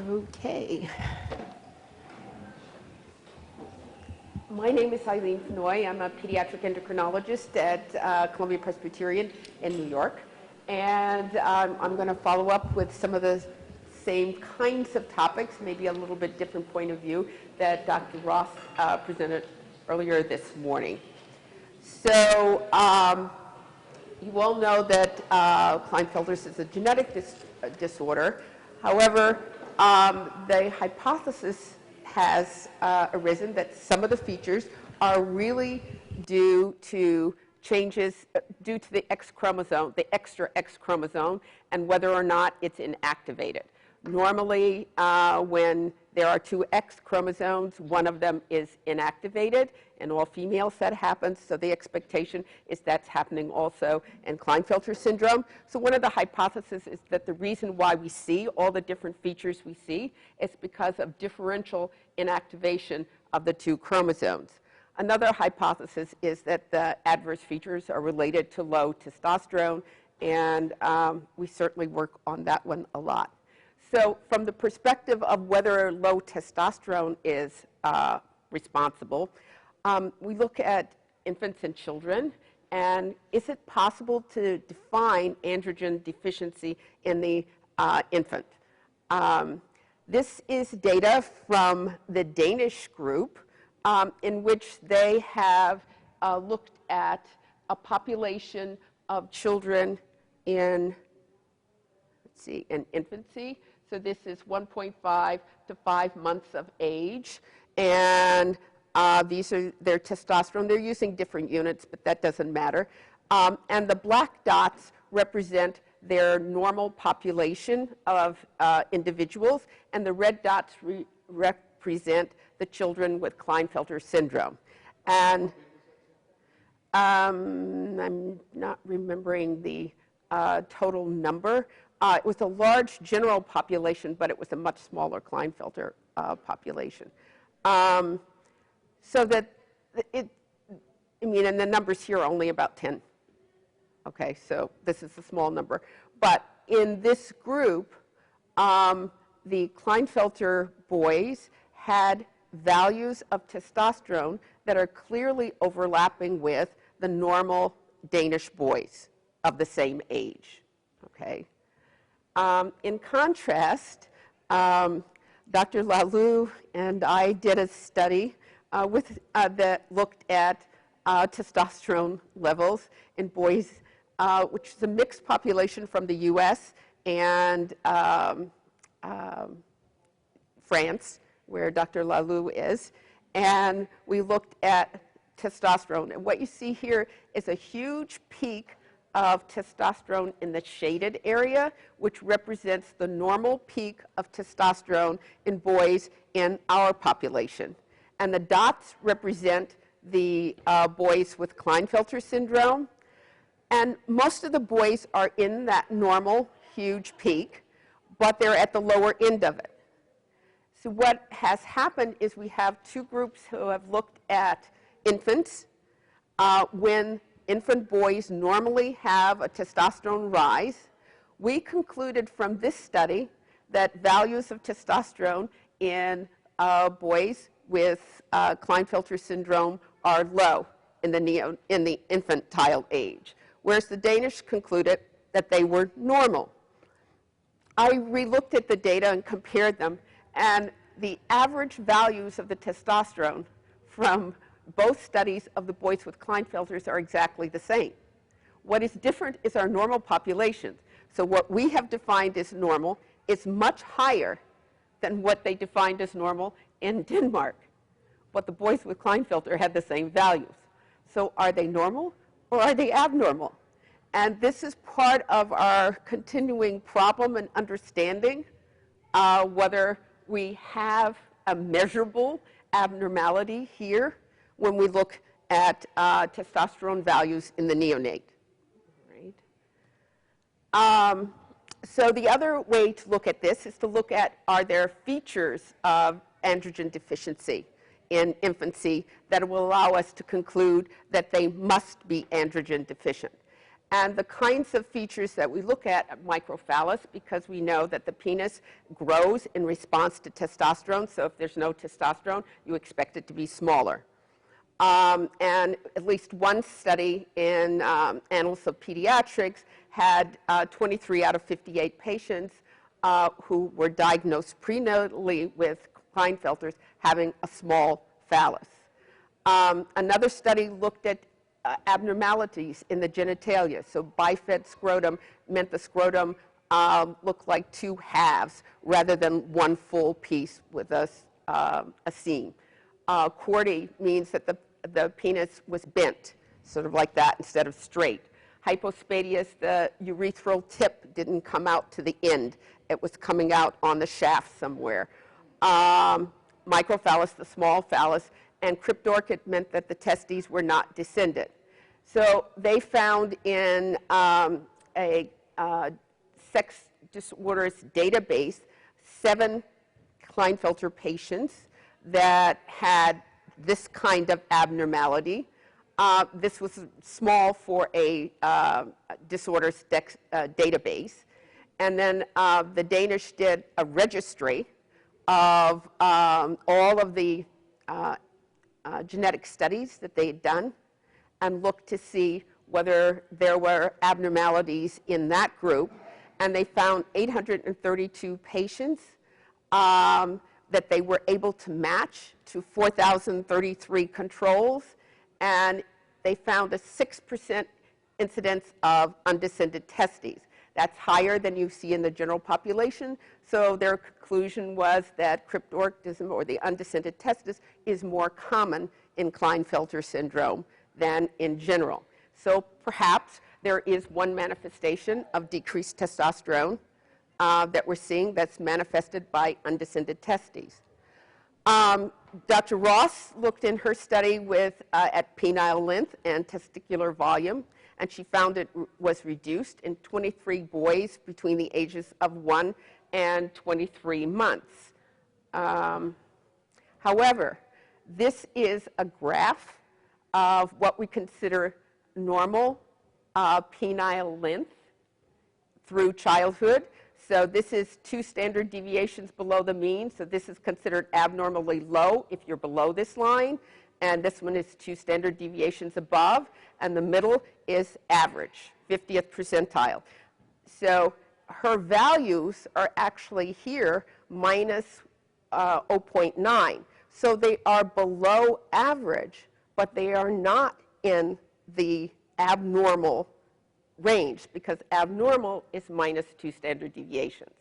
Okay. My name is Ilene Fennoy. I'm a pediatric endocrinologist at Columbia Presbyterian in New York. And I'm going to follow up with some of the same kinds of topics, maybe a little bit different point of view that Dr. Ross presented earlier this morning. So you all know that Klinefelter's is a genetic disorder. However, the hypothesis has arisen that some of the features are really due to changes due to the X chromosome, the extra X chromosome, and whether or not it's inactivated. Normally, when there are two X chromosomes, one of them is inactivated. In all females, that happens. So the expectation is that's happening also in Klinefelter syndrome. So one of the hypotheses is that the reason why we see all the different features we see is because of differential inactivation of the two chromosomes. Another hypothesis is that the adverse features are related to low testosterone, and we certainly work on that one a lot. So from the perspective of whether low testosterone is responsible, we look at infants and children, and is it possible to define androgen deficiency in the infant? This is data from the Danish group in which they have looked at a population of children in, let's see, in infancy. So this is 1.5 to 5 months of age, and these are their testosterone. They're using different units, but that doesn't matter. And the black dots represent their normal population of individuals, and the red dots represent the children with Klinefelter syndrome. And I'm not remembering the total number. It was a large general population, but it was a much smaller Klinefelter population. So that and the numbers here are only about 10. Okay, so this is a small number. But in this group, the Klinefelter boys had values of testosterone that are clearly overlapping with the normal Danish boys of the same age. Okay. In contrast, Dr. Lalou and I did a study that looked at testosterone levels in boys, which is a mixed population from the US and France, where Dr. Lalou is. And we looked at testosterone. And what you see here is a huge peak of testosterone in the shaded area, which represents the normal peak of testosterone in boys in our population. And the dots represent the boys with Klinefelter syndrome. And most of the boys are in that normal huge peak, but they're at the lower end of it. So what has happened is we have two groups who have looked at infants when infant boys normally have a testosterone rise. We concluded from this study that values of testosterone in boys with Klinefelter syndrome are low in the infantile age, whereas the Danish concluded that they were normal. I re-looked at the data and compared them, and the average values of the testosterone from both studies of the boys with Klinefelters are exactly the same. What is different is our normal population. So what we have defined as normal is much higher than what they defined as normal in Denmark. But the boys with Klinefelter had the same values. So are they normal or are they abnormal? And this is part of our continuing problem in understanding whether we have a measurable abnormality here when we look at testosterone values in the neonate. Right? So the other way to look at this is to look at, are there features of androgen deficiency in infancy that will allow us to conclude that they must be androgen deficient. And the kinds of features that we look at microphallus, because we know that the penis grows in response to testosterone. So if there's no testosterone, you expect it to be smaller. And at least one study in Annals of Pediatrics had 23 out of 58 patients who were diagnosed prenatally with Klinefelters having a small phallus. Another study looked at abnormalities in the genitalia. So bifid scrotum meant the scrotum looked like two halves rather than one full piece with a seam. Chordae means that the penis was bent, sort of like that instead of straight. Hypospadias, the urethral tip didn't come out to the end. It was coming out on the shaft somewhere. Microphallus, the small phallus, and cryptorchid meant that the testes were not descended. So they found in a sex disorders database 7 Klinefelter patients that had this kind of abnormality. This was small for a disorders database. And then the Danish did a registry of all of the genetic studies that they had done and looked to see whether there were abnormalities in that group. And they found 832 patients that they were able to match to 4,033 controls. And they found a 6% incidence of undescended testes. That's higher than you see in the general population. So their conclusion was that cryptorchidism, or the undescended testis, is more common in Klinefelter syndrome than in general. So perhaps there is one manifestation of decreased testosterone that we're seeing that's manifested by undescended testes. Dr. Ross looked in her study at penile length and testicular volume, and she found it was reduced in 23 boys between the ages of 1 and 23 months. However, this is a graph of what we consider normal penile length through childhood. So this is 2 standard deviations below the mean. So this is considered abnormally low if you're below this line. And this one is 2 standard deviations above. And the middle is average, 50th percentile. So her values are actually here minus 0.9. So they are below average, but they are not in the abnormal range, because abnormal is minus 2 standard deviations.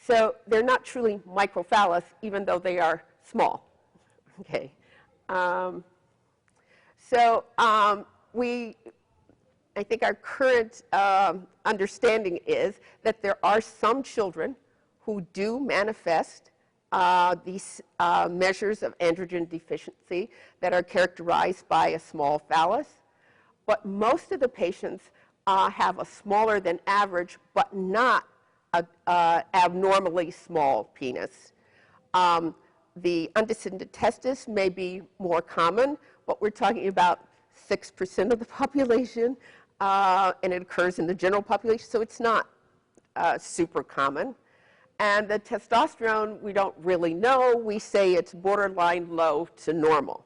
So they're not truly microphallus, even though they are small. Okay. I think our current understanding is that there are some children who do manifest these measures of androgen deficiency that are characterized by a small phallus. But most of the patients have a smaller than average, but not an abnormally small penis. The undescended testis may be more common, but we're talking about 6% of the population, and it occurs in the general population, so it's not super common. And the testosterone, we don't really know. We say it's borderline low to normal.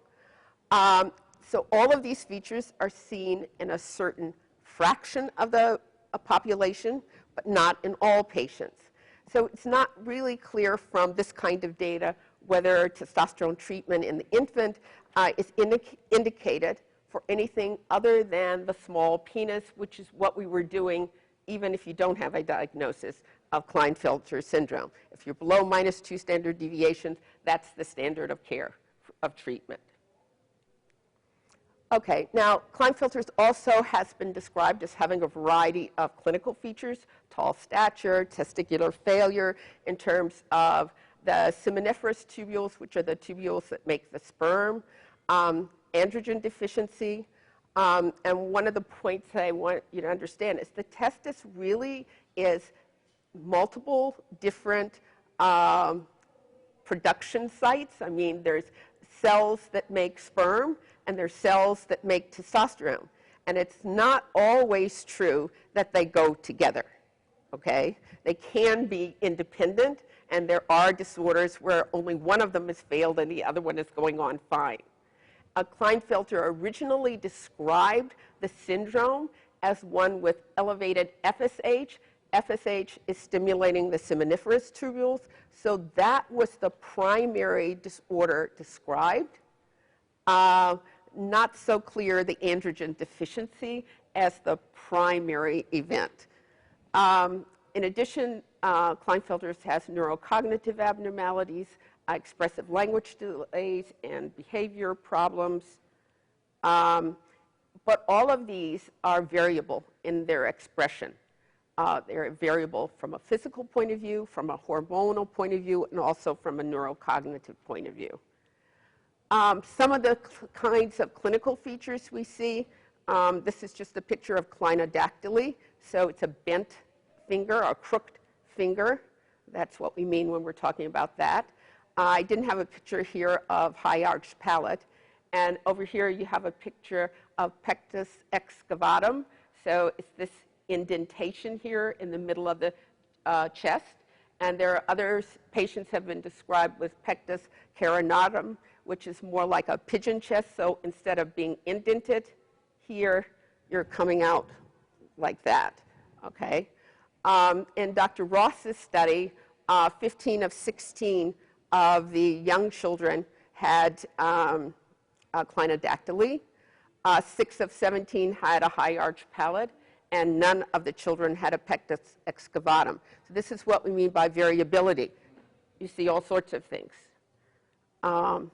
So all of these features are seen in a certain fraction of the population, but not in all patients. So it's not really clear from this kind of data whether testosterone treatment in the infant is indicated for anything other than the small penis, which is what we were doing even if you don't have a diagnosis of Klinefelter syndrome. If you're below minus 2 standard deviations, that's the standard of care of treatment. Okay, now Klinefelter also has been described as having a variety of clinical features: tall stature, testicular failure in terms of the seminiferous tubules, which are the tubules that make the sperm, androgen deficiency, and one of the points that I want you to understand is the testis really is multiple different production sites. I mean, there's cells that make sperm, and there's cells that make testosterone. And it's not always true that they go together, okay? They can be independent, and there are disorders where only one of them has failed and the other one is going on fine. Klinefelter originally described the syndrome as one with elevated FSH. FSH is stimulating the seminiferous tubules, so that was the primary disorder described. Not so clear the androgen deficiency as the primary event. In addition, Klinefelter's has neurocognitive abnormalities, expressive language delays, and behavior problems. But all of these are variable in their expression. They're variable from a physical point of view, from a hormonal point of view, and also from a neurocognitive point of view. Some of the kinds of clinical features we see, this is just a picture of clinodactyly. So it's a bent finger, or crooked finger. That's what we mean when we're talking about that. I didn't have a picture here of high arched palate. And over here you have a picture of pectus excavatum. So it's this indentation here in the middle of the chest. And there are others, patients have been described with pectus carinatum, which is more like a pigeon chest. So instead of being indented here, you're coming out like that, okay? In Dr. Ross's study, 15 of 16 of the young children had clinodactyly. 6 of 17 had a high arch palate, and none of the children had a pectus excavatum. So this is what we mean by variability. You see all sorts of things. And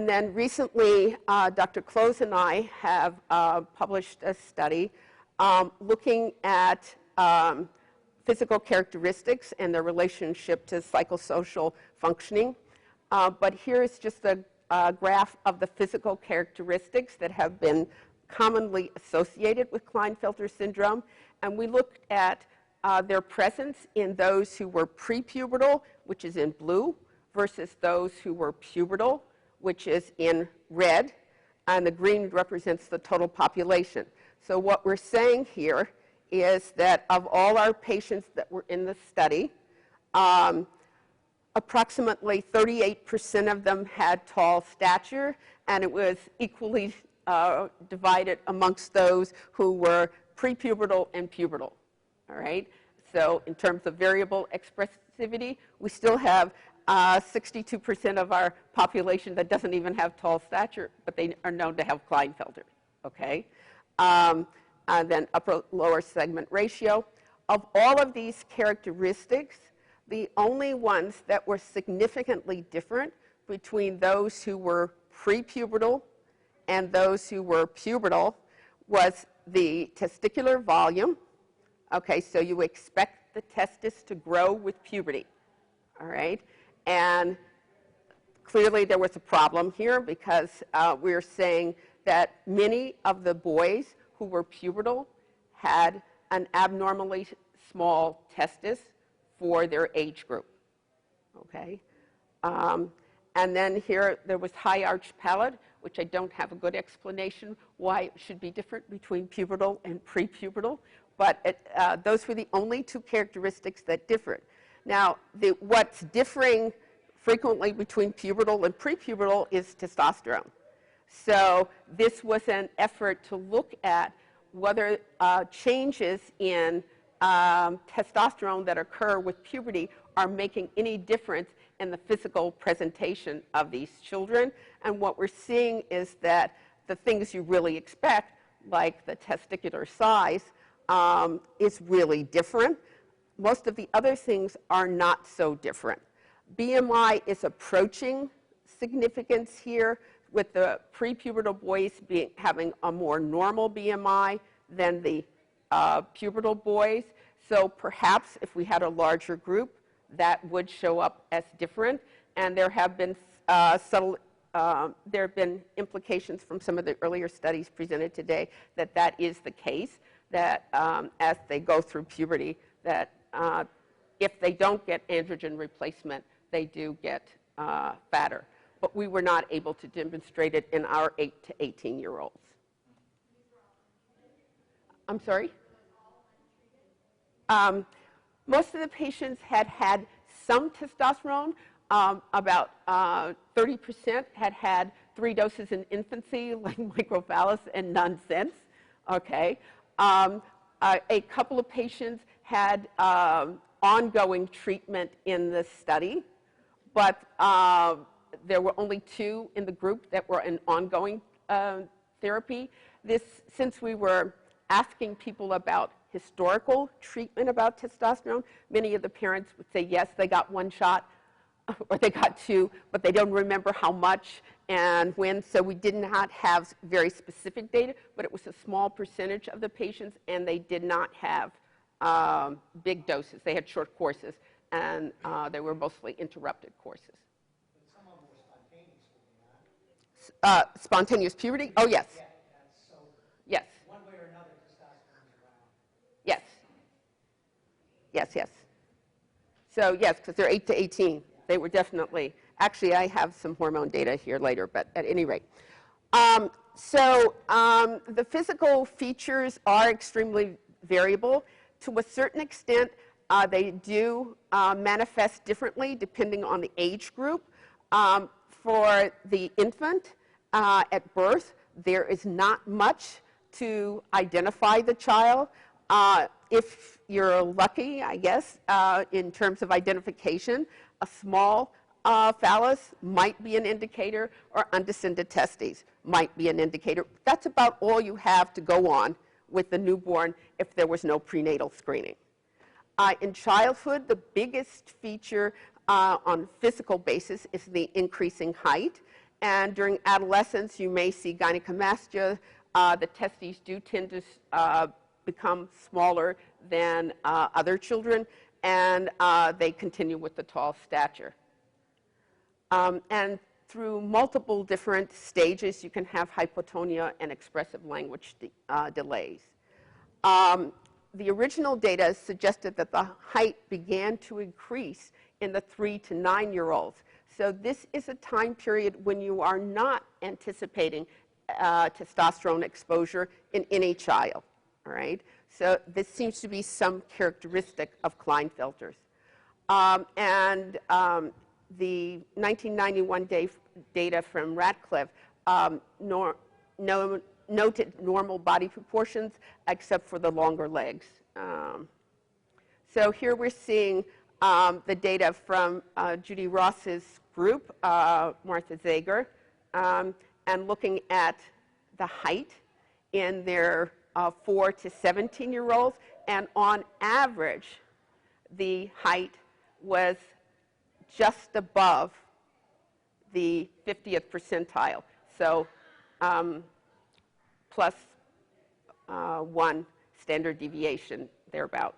then recently, Dr. Close and I have published a study looking at physical characteristics and their relationship to psychosocial functioning. But here is just a graph of the physical characteristics that have been commonly associated with Klinefelter syndrome. And we looked at their presence in those who were prepubertal, which is in blue, versus those who were pubertal, which is in red. And the green represents the total population. So what we're saying here is that of all our patients that were in the study, approximately 38% of them had tall stature, and it was equally divided amongst those who were prepubertal and pubertal, all right? So in terms of variable expressivity, we still have 62% of our population that doesn't even have tall stature, but they are known to have Klinefelter, okay? Then upper-lower segment ratio. Of all of these characteristics, the only ones that were significantly different between those who were prepubertal and those who were pubertal was the testicular volume. Okay, so you expect the testis to grow with puberty, all right? And clearly there was a problem here because we're saying that many of the boys who were pubertal had an abnormally small testis for their age group, okay? And then here there was high arched palate, which I don't have a good explanation why it should be different between pubertal and prepubertal, but those were the only two characteristics that differed. Now, what's differing frequently between pubertal and prepubertal is testosterone. So this was an effort to look at whether changes in testosterone that occur with puberty are making any difference in the physical presentation of these children. And what we're seeing is that the things you really expect, like the testicular size, is really different. Most of the other things are not so different. BMI is approaching significance here, with the prepubertal boys having a more normal BMI than the pubertal boys. So perhaps if we had a larger group, that would show up as different. And there have been implications from some of the earlier studies presented today that that is the case, that as they go through puberty, that if they don't get androgen replacement, they do get fatter. But we were not able to demonstrate it in our 8 to 18-year-olds. I'm sorry? Most of the patients had had some testosterone. About 30% had had 3 doses in infancy, like microphallus, and none since. Okay. A couple of patients had ongoing treatment in the study, but there were only 2 in the group that were in ongoing therapy. Since we were asking people about historical treatment about testosterone, many of the parents would say, yes, they got 1 shot, or they got 2, but they don't remember how much and when. So we did not have very specific data, but it was a small percentage of the patients, and they did not have big doses. They had short courses, and they were mostly interrupted courses. But some of them were spontaneous, were they not? Spontaneous puberty? Oh, yes. Yeah, so Yes. one way or another, testosterone is around. Yes. Yes, yes. So, yes, because they're 8 to 18. They were definitely, actually, I have some hormone data here later, but at any rate. The physical features are extremely variable. To a certain extent, they do manifest differently depending on the age group. For the infant at birth, there is not much to identify the child. If you're lucky, I guess, in terms of identification, a small phallus might be an indicator, or undescended testes might be an indicator. That's about all you have to go on with the newborn if there was no prenatal screening. In childhood, the biggest feature on physical basis is the increasing height. And during adolescence, you may see gynecomastia. The testes do tend to become smaller than other children, and they continue with the tall stature. And through multiple different stages, you can have hypotonia and expressive language delays. The original data suggested that the height began to increase in the 3 to 9-year-olds. So this is a time period when you are not anticipating testosterone exposure in any child. All right? So this seems to be some characteristic of Klinefelter's. The 1991 data from Radcliffe noted normal body proportions except for the longer legs. So here we're seeing the data from Judy Ross's group, Martha Zager, and looking at the height in their 4 to 17-year-olds. And on average, the height was just above the 50th percentile. So plus 1 standard deviation thereabout.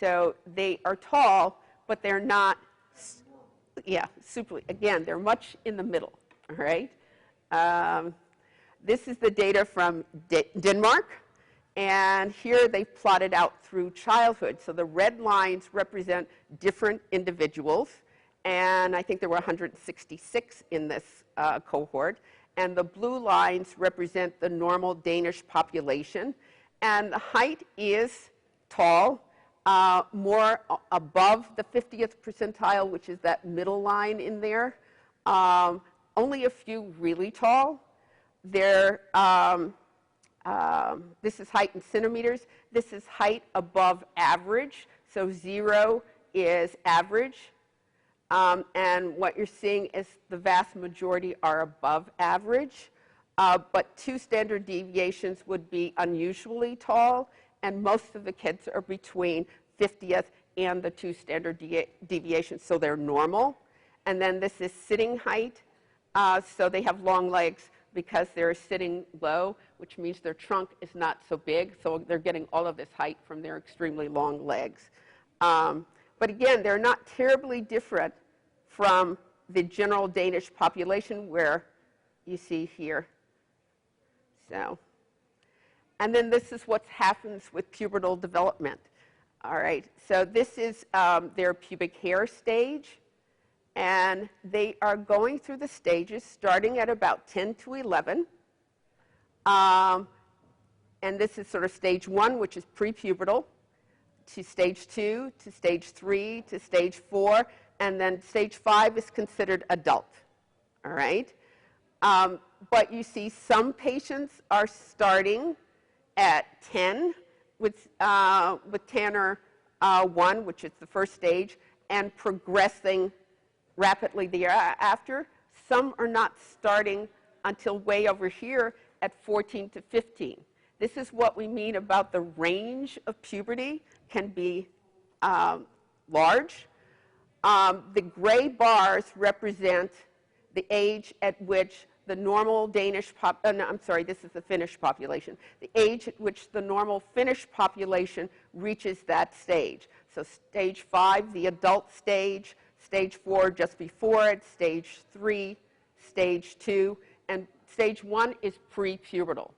So they are tall, but they're not, super, again, they're much in the middle, all right? This is the data from Denmark, and here they plotted out through childhood. So the red lines represent different individuals, and I think there were 166 in this cohort. And the blue lines represent the normal Danish population. And the height is tall, more above the 50th percentile, which is that middle line in there. Only a few really tall. This is height in centimeters. This is height above average. So 0 is average. And what you're seeing is the vast majority are above average. But 2 standard deviations would be unusually tall, and most of the kids are between 50th and the 2 standard deviations, so they're normal. And then this is sitting height, so they have long legs because they're sitting low, which means their trunk is not so big, so they're getting all of this height from their extremely long legs. But again, they're not terribly different from the general Danish population, where you see here. So, and then this is what happens with pubertal development. All right, so this is their pubic hair stage, and they are going through the stages starting at about 10 to 11. And this is sort of stage 1, which is prepubertal, to stage 2, to stage 3, to stage 4, and then stage 5 is considered adult. All right? But you see some patients are starting at 10 with Tanner 1, which is the first stage, and progressing rapidly thereafter. Some are not starting until way over here at 14 to 15. This is what we mean about the range of puberty can be large. The gray bars represent the age at which the normal this is the Finnish population, the age at which the normal Finnish population reaches that stage. So stage 5, the adult stage, stage 4 just before it, stage 3, stage 2, and stage 1 is prepubertal.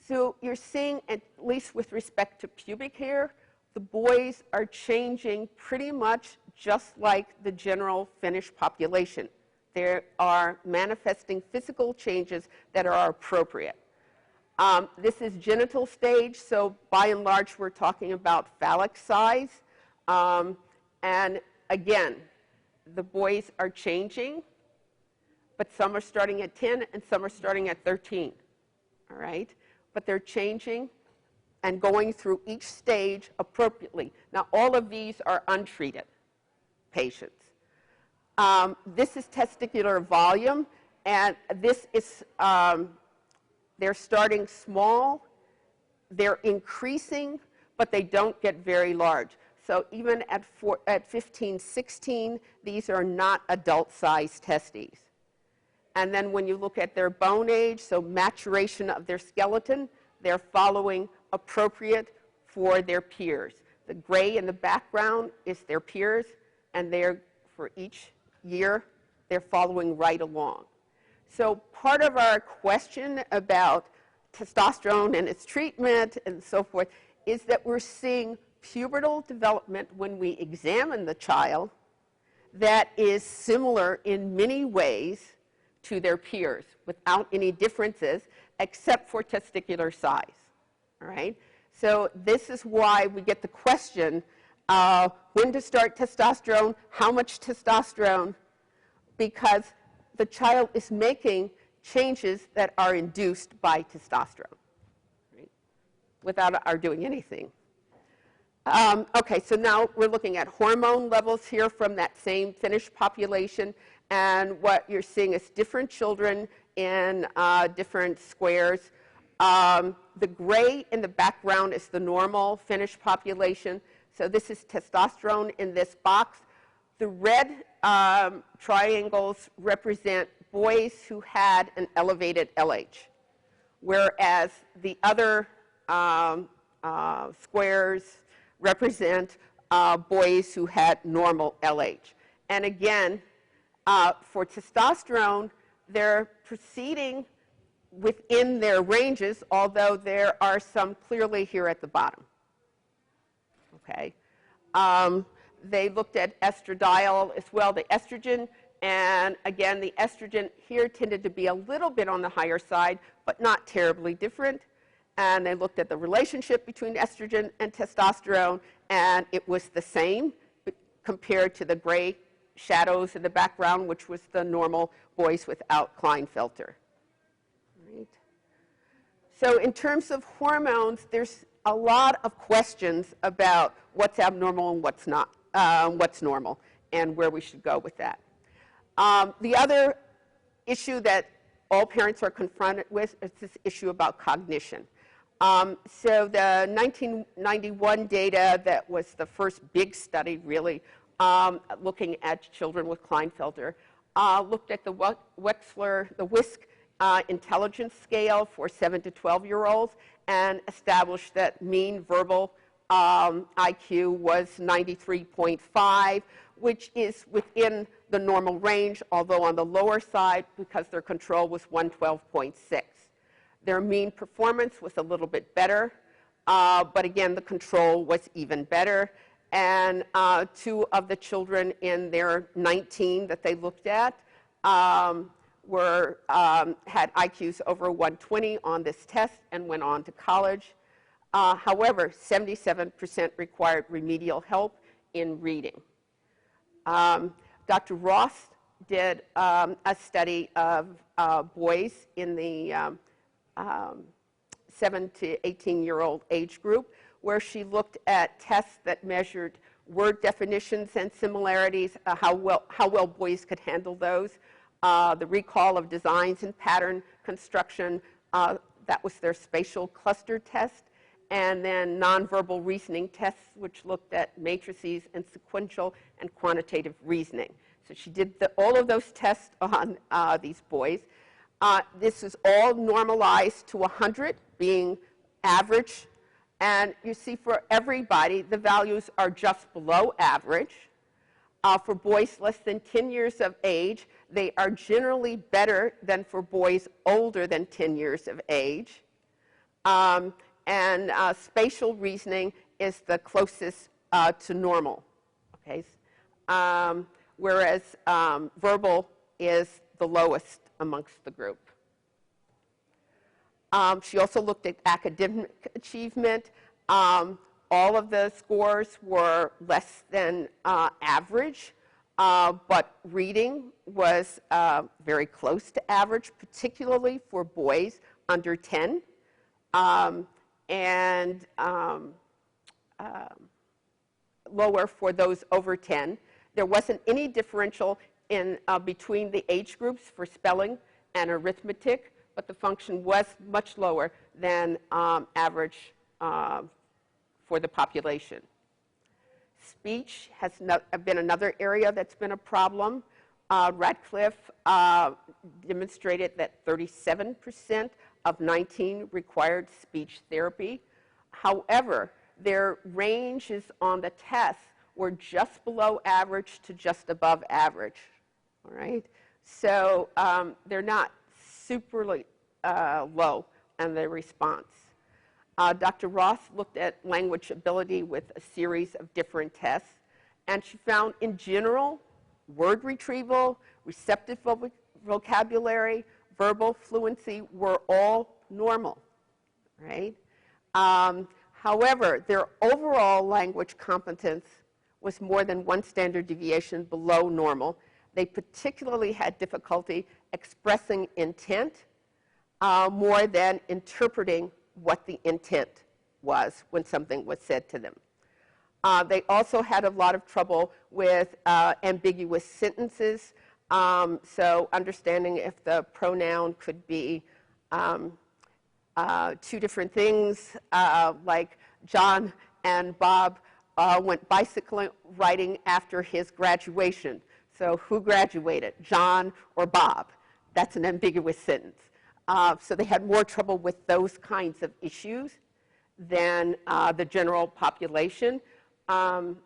So you're seeing, at least with respect to pubic hair, the boys are changing pretty much just like the general Finnish population. They are manifesting physical changes that are appropriate. This is genital stage, so by and large we're talking about phallic size. And again, the boys are changing, but some are starting at 10 and some are starting at 13. All right? But they're changing and going through each stage appropriately. Now, all of these are untreated patients. This is testicular volume, and this is, they're starting small, they're increasing, but they don't get very large. So even at 15, 16, these are not adult-sized testes. And then when you look at their bone age, so maturation of their skeleton, they're following appropriate for their peers. The gray in the background is their peers, and they're, for each year, they're following right along. So part of our question about testosterone and its treatment and so forth is that we're seeing pubertal development when we examine the child that is similar in many ways to their peers without any differences except for testicular size. All right? So this is why we get the question, when to start testosterone, how much testosterone, because the child is making changes that are induced by testosterone, right? Without our doing anything. Okay, so now we're looking at hormone levels here from that same Finnish population, and what you're seeing is different children in different squares. The gray in the background is the normal Finnish population. So this is testosterone in this box. The red triangles represent boys who had an elevated LH, whereas the other squares represent boys who had normal LH. And again, for testosterone, they're proceeding within their ranges, although there are some clearly here at the bottom. Okay. They looked at estradiol as well, the estrogen, and again, the estrogen here tended to be a little bit on the higher side, but not terribly different. And they looked at the relationship between estrogen and testosterone, and it was the same compared to the gray shadows in the background, which was the normal boys without Klinefelter. Right. So in terms of hormones, there's a lot of questions about what's abnormal and what's not, what's normal, and where we should go with that. The other issue that all parents are confronted with is this issue about cognition. So the 1991 data that was the first big study, really, looking at children with Klinefelter, looked at the WISC intelligence scale for 7 to 12-year-olds and established that mean verbal IQ was 93.5, which is within the normal range, although on the lower side because their control was 112.6. Their mean performance was a little bit better, but again, the control was even better. And 2 of the children in their 19 that they looked at had IQs over 120 on this test and went on to college. However, 77% required remedial help in reading. Dr. Ross did a study of boys in the 7 to 18-year-old age group, where she looked at tests that measured word definitions and similarities, how well boys could handle those, the recall of designs and pattern construction, that was their spatial cluster test, and then nonverbal reasoning tests, which looked at matrices and sequential and quantitative reasoning. So she did all of those tests on these boys. This is all normalized to 100, being average. And you see for everybody, the values are just below average. For boys less than 10 years of age, they are generally better than for boys older than 10 years of age. Spatial reasoning is the closest to normal. Okay? Whereas verbal is the lowest amongst the group. She also looked at academic achievement. All of the scores were less than average, but reading was very close to average, particularly for boys under 10, and lower for those over 10. There wasn't any differential in between the age groups for spelling and arithmetic, but the function was much lower than average for the population. Speech has been another area that's been a problem. Radcliffe demonstrated that 37% of 19 required speech therapy. However, their ranges on the tests were just below average to just above average. All right? So they're not superly low in their response. Dr. Ross looked at language ability with a series of different tests, and she found, in general, word retrieval, receptive vocabulary, verbal fluency were all normal, right? However, their overall language competence was more than one standard deviation below normal. They particularly had difficulty expressing intent more than interpreting what the intent was when something was said to them. They also had a lot of trouble with ambiguous sentences, so understanding if the pronoun could be two different things, like John and Bob went bicycle riding after his graduation. So who graduated, John or Bob? That's an ambiguous sentence. So they had more trouble with those kinds of issues than the general population. And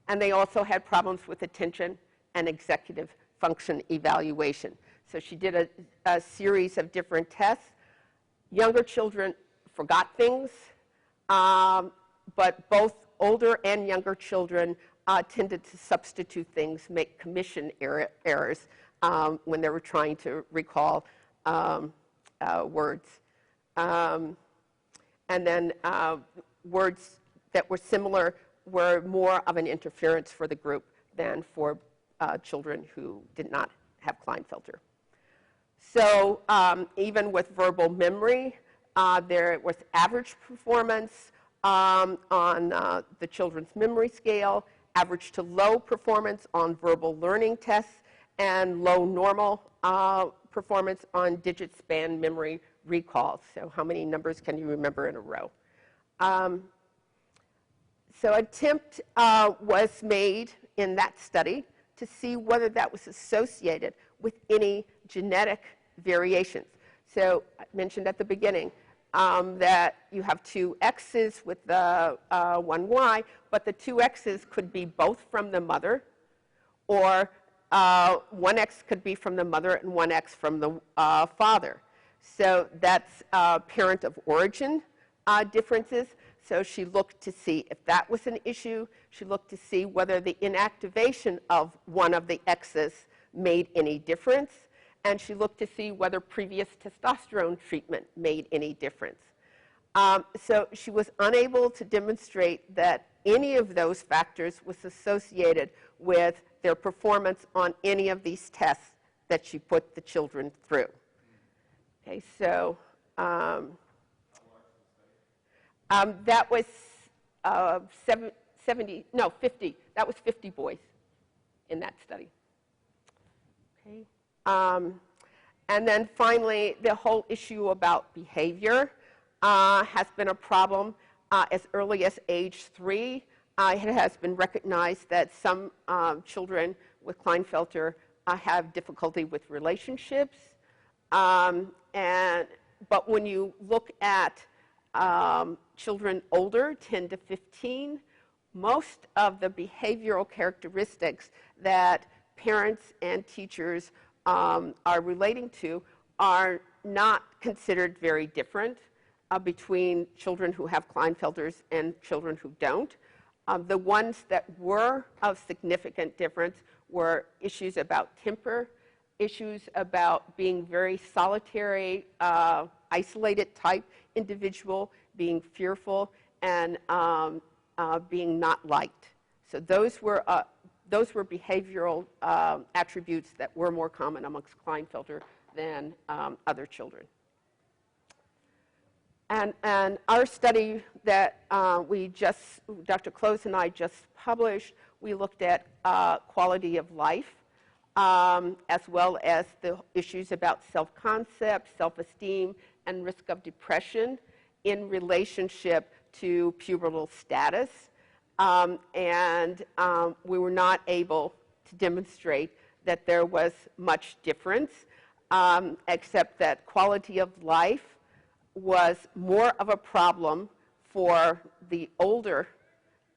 they also had problems with attention and executive function evaluation. So she did a series of different tests. Younger children forgot things, but both older and younger children tended to substitute things, make commission errors when they were trying to recall words. And then words that were similar were more of an interference for the group than for children who did not have Klinefelter. So even with verbal memory, there was average performance on the children's memory scale, average to low performance on verbal learning tests, and low normal performance on digit span memory recall. So how many numbers can you remember in a row? So an attempt was made in that study to see whether that was associated with any genetic variations. So I mentioned at the beginning that you have two X's with the one Y, but the two X's could be both from the mother, or one X could be from the mother and one X from the father. So that's parent of origin differences. So she looked to see if that was an issue. She looked to see whether the inactivation of one of the X's made any difference. And she looked to see whether previous testosterone treatment made any difference. So she was unable to demonstrate that any of those factors was associated with their performance on any of these tests that she put the children through. Okay, so that was 50. That was 50 boys in that study. Okay. And then finally, the whole issue about behavior has been a problem as early as age 3. It has been recognized that some children with Klinefelter have difficulty with relationships. But when you look at children older, 10 to 15, most of the behavioral characteristics that parents and teachers are relating to are not considered very different between children who have Klinefelters and children who don't. The ones that were of significant difference were issues about temper, issues about being very solitary, isolated type individual, being fearful, and being not liked. So those were behavioral attributes that were more common amongst Klinefelter than other children. And our study that Dr. Close and I just published, we looked at quality of life, as well as the issues about self-concept, self-esteem, and risk of depression in relationship to pubertal status. We were not able to demonstrate that there was much difference, except that quality of life was more of a problem for the older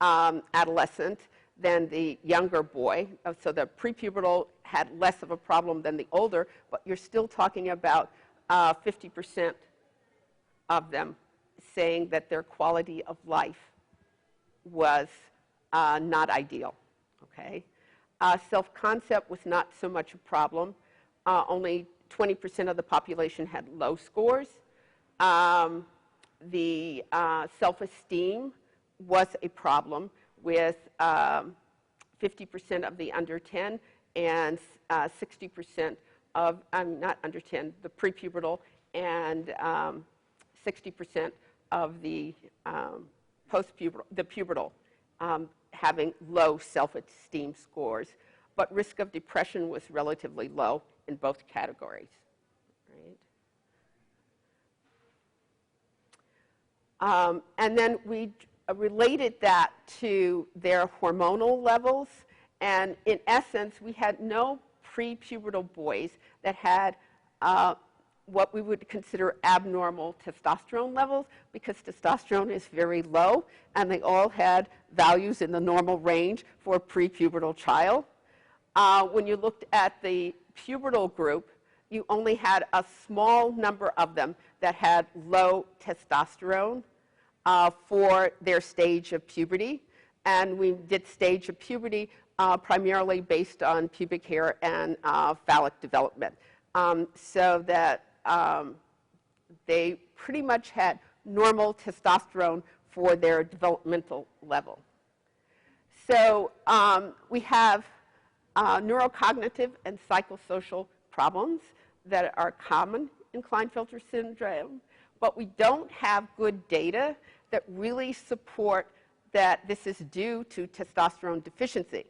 adolescent than the younger boy. So the prepubertal had less of a problem than the older, but you're still talking about 50% of them saying that their quality of life was not ideal. Okay? Self-concept was not so much a problem. Only 20% of the population had low scores. The self-esteem was a problem with 50% of the under 10 and 60% of, not under 10, the prepubertal, and 60% of the postpubertal, the pubertal, having low self-esteem scores. But risk of depression was relatively low in both categories. Right? And then we related that to their hormonal levels. And in essence, we had no prepubertal boys that had what we would consider abnormal testosterone levels, because testosterone is very low, and they all had values in the normal range for a prepubertal child. When you looked at the pubertal group, you only had a small number of them that had low testosterone for their stage of puberty. And we did stage of puberty primarily based on pubic hair and phallic development. So that they pretty much had normal testosterone for their developmental level. So we have neurocognitive and psychosocial problems that are common in Klinefelter syndrome, but we don't have good data that really support that this is due to testosterone deficiency,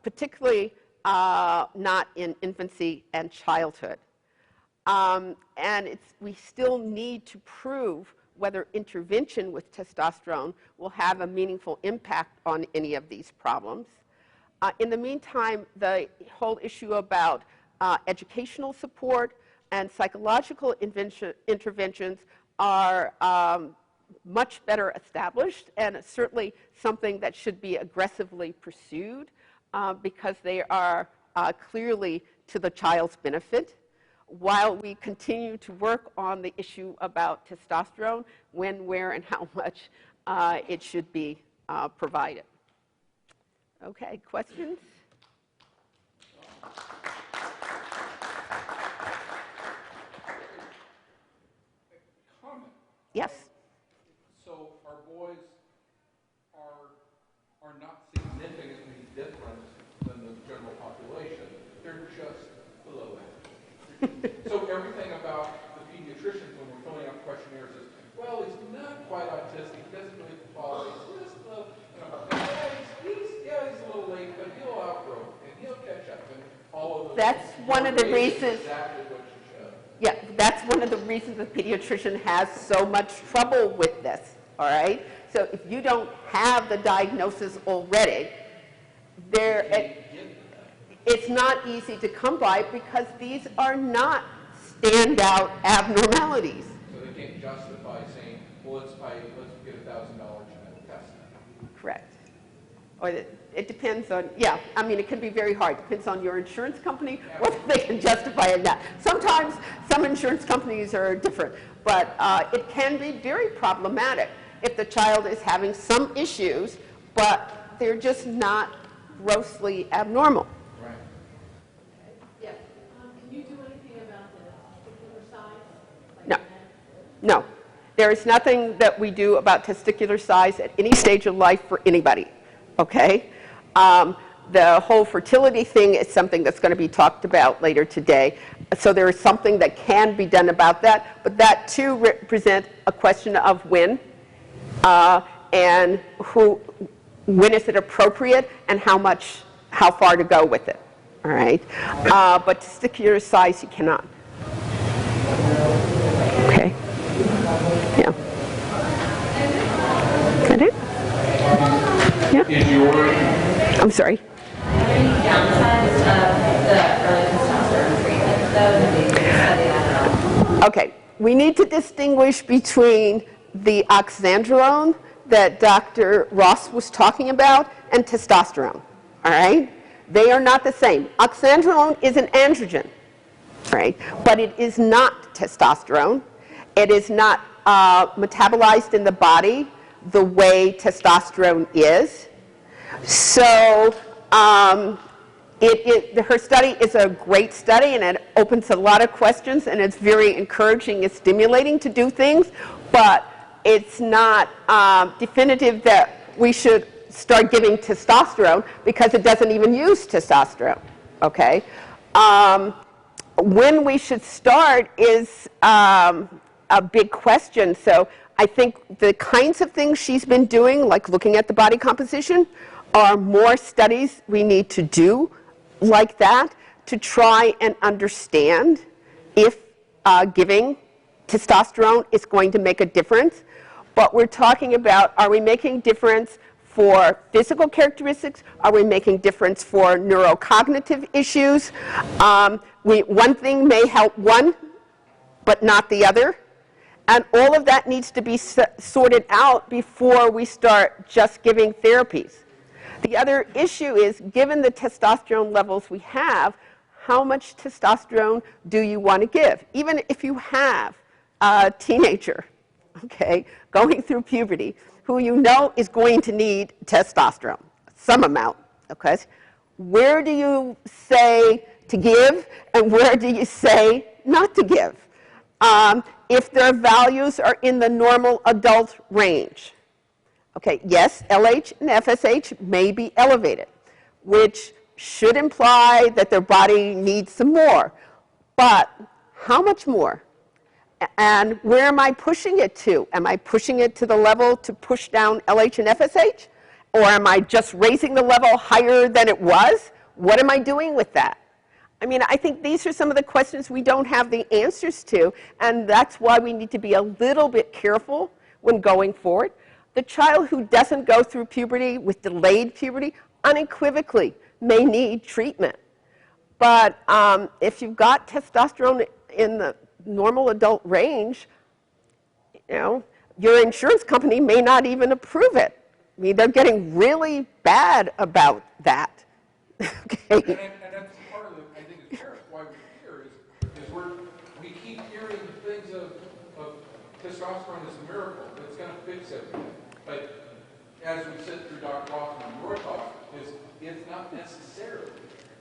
particularly not in infancy and childhood. And we still need to prove whether intervention with testosterone will have a meaningful impact on any of these problems. In the meantime, the whole issue about educational support and psychological interventions are much better established, and certainly something that should be aggressively pursued because they are clearly to the child's benefit. while we continue to work on the issue about testosterone, when, where, and how much it should be provided. Okay, questions? Comment. Yes? So our boys are not significantly different than the general population. They're just below average. So everything about the pediatricians when we're filling out questionnaires is, well, he's not quite autistic, he doesn't really follow, he's just a little, he's a little late, but he'll outgrow it, and he'll catch up, and all of those. That's one of the reasons. Exactly what you showed. Yeah, that's one of the reasons the pediatrician has so much trouble with this, all right? So if you don't have the diagnosis already, it's not easy to come by because these are not standout abnormalities. So they can't justify saying, well, let's get a $1,000 genetic test. Correct. Or it depends on, yeah, I mean, it can be very hard. Depends on your insurance company, whether they can justify it or not. Sometimes some insurance companies are different, but it can be very problematic if the child is having some issues, but they're just not grossly abnormal. Right. Yeah. Can you do anything about the testicular size? Like No. men? No. There is nothing that we do about testicular size at any stage of life for anybody, okay? The whole fertility thing is something that's going to be talked about later today. So there is something that can be done about that, but that too represents a question of when and when is it appropriate and how far to go with it, all right? But testicular size, you cannot. Okay. Yeah. Is that it? Yeah. Is your I'm sorry. Any downsides of the early testosterone treatment, though, that they study that at all? Okay, we need to distinguish between the oxandrolone that Dr. Ross was talking about and testosterone, all right? They are not the same. Oxandrolone is an androgen, right? But it is not testosterone. It is not metabolized in the body the way testosterone is. So her study is a great study, and it opens a lot of questions, and it's very encouraging and stimulating to do things, but it's not definitive that we should start giving testosterone because it doesn't even use testosterone, okay? When we should start is a big question. So I think the kinds of things she's been doing, like looking at the body composition, are more studies we need to do like that to try and understand if giving testosterone is going to make a difference. But we're talking about, are we making difference for physical characteristics? Are we making difference for neurocognitive issues? One thing may help one, but not the other. And all of that needs to be sorted out before we start just giving therapies. The other issue is, given the testosterone levels we have, how much testosterone do you want to give? Even if you have a teenager, okay, going through puberty, who you know is going to need testosterone, some amount, okay? Where do you say to give, and where do you say not to give? If their values are in the normal adult range. Okay, yes, LH and FSH may be elevated, which should imply that their body needs some more. But how much more? And where am I pushing it to? Am I pushing it to the level to push down LH and FSH? Or am I just raising the level higher than it was? What am I doing with that? I mean, I think these are some of the questions we don't have the answers to, and that's why we need to be a little bit careful when going forward. The child who doesn't go through puberty with delayed puberty unequivocally may need treatment. But if you've got testosterone in the normal adult range, you know, your insurance company may not even approve it. I mean, they're getting really bad about that. Okay. And that's part of the, I think, it's parents, why we're here is we're testosterone is a miracle. It's going to fix everything. But as we said through Dr. Hoffman and your talk, is it's not necessary.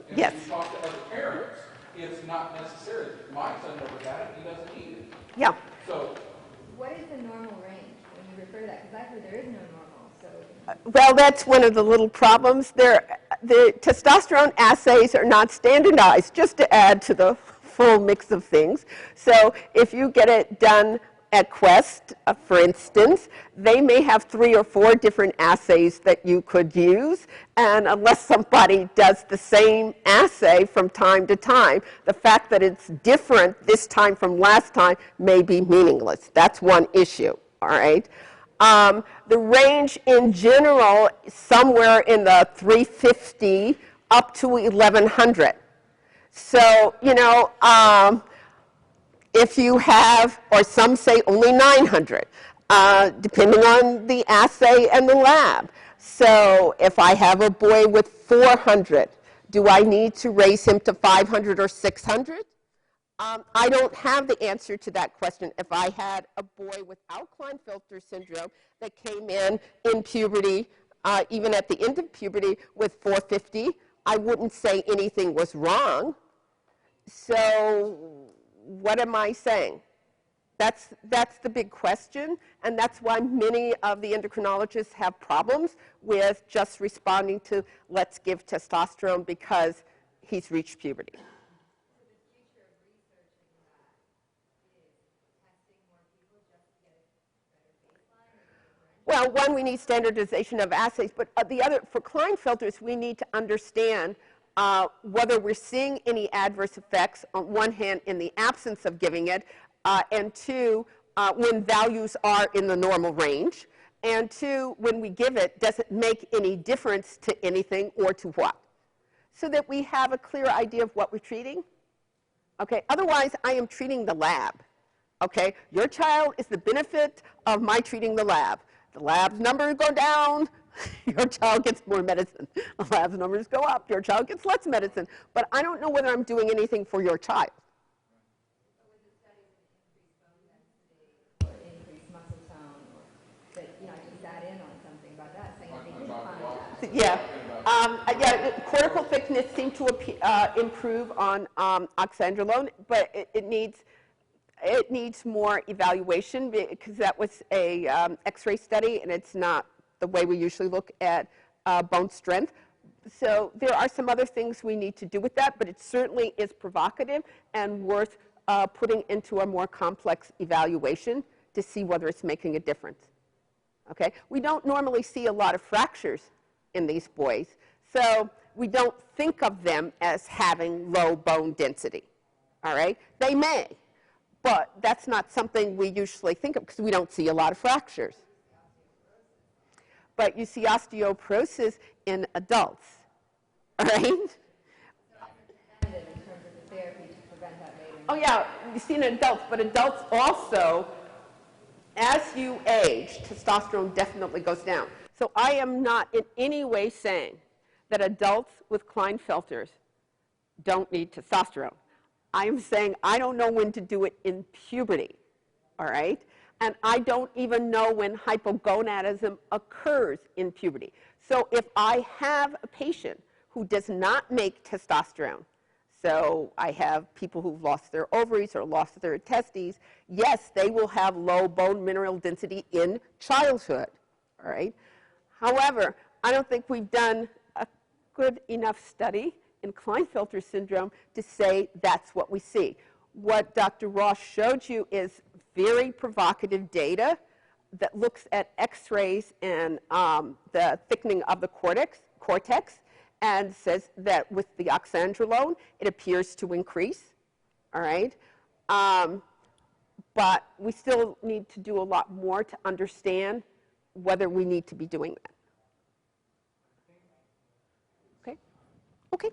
And Yes. if you talk to other parents, it's not necessary. My son never had it. He doesn't need it. Yeah. So What is the normal range when you refer to that? Because I've heard there is no normal, so. Well, that's one of the little problems. The testosterone assays are not standardized, just to add to the full mix of things. So if you get it done at Quest, for instance, they may have 3 or 4 different assays that you could use, and unless somebody does the same assay from time to time, the fact that it's different this time from last time may be meaningless. That's one issue, all right? The range in general is somewhere in the 350 up to 1100. So, if you have, or some say only 900, depending on the assay and the lab. So if I have a boy with 400, do I need to raise him to 500 or 600? I don't have the answer to that question. If I had a boy without Klinefelter syndrome that came in puberty, even at the end of puberty with 450, I wouldn't say anything was wrong. So what am I saying? That's the big question, and that's why many of the endocrinologists have problems with just responding to let's give testosterone because he's reached puberty. Well, one, we need standardization of assays, but the other, for Klinefelters, we need to understand whether we're seeing any adverse effects, on one hand, in the absence of giving it, and 2, when values are in the normal range, and 2, when we give it, does it make any difference to anything or to what? So that we have a clear idea of what we're treating. Okay, otherwise, I am treating the lab. Okay, your child is the benefit of my treating the lab. The lab's numbers go down, your child gets more medicine. The lab's numbers go up, your child gets less medicine. But I don't know whether I'm doing anything for your child. Or increased muscle tone, or that, I just sat in on something about that, saying they didn't find that. Yeah, cortical thickness seemed to improve on oxandrolone, but it needs more evaluation because that was a X-ray study, and it's not the way we usually look at bone strength. So there are some other things we need to do with that, but it certainly is provocative and worth putting into a more complex evaluation to see whether it's making a difference. Okay? We don't normally see a lot of fractures in these boys, so we don't think of them as having low bone density. All right? They may, but that's not something we usually think of because we don't see a lot of fractures. But you see osteoporosis in adults, all right? In terms of the therapy to prevent that later. Oh yeah, you see in adults, but adults also, as you age, testosterone definitely goes down. So I am not in any way saying that adults with Klinefelters don't need testosterone. I'm saying I don't know when to do it in puberty, all right? And I don't even know when hypogonadism occurs in puberty. So if I have a patient who does not make testosterone, so I have people who've lost their ovaries or lost their testes, yes, they will have low bone mineral density in childhood, all right? However, I don't think we've done a good enough study in Klinefelter syndrome to say that's what we see. What Dr. Ross showed you is very provocative data that looks at X-rays and the thickening of the cortex and says that with the oxandrolone, it appears to increase, all right? But we still need to do a lot more to understand whether we need to be doing that. Okay? Okay.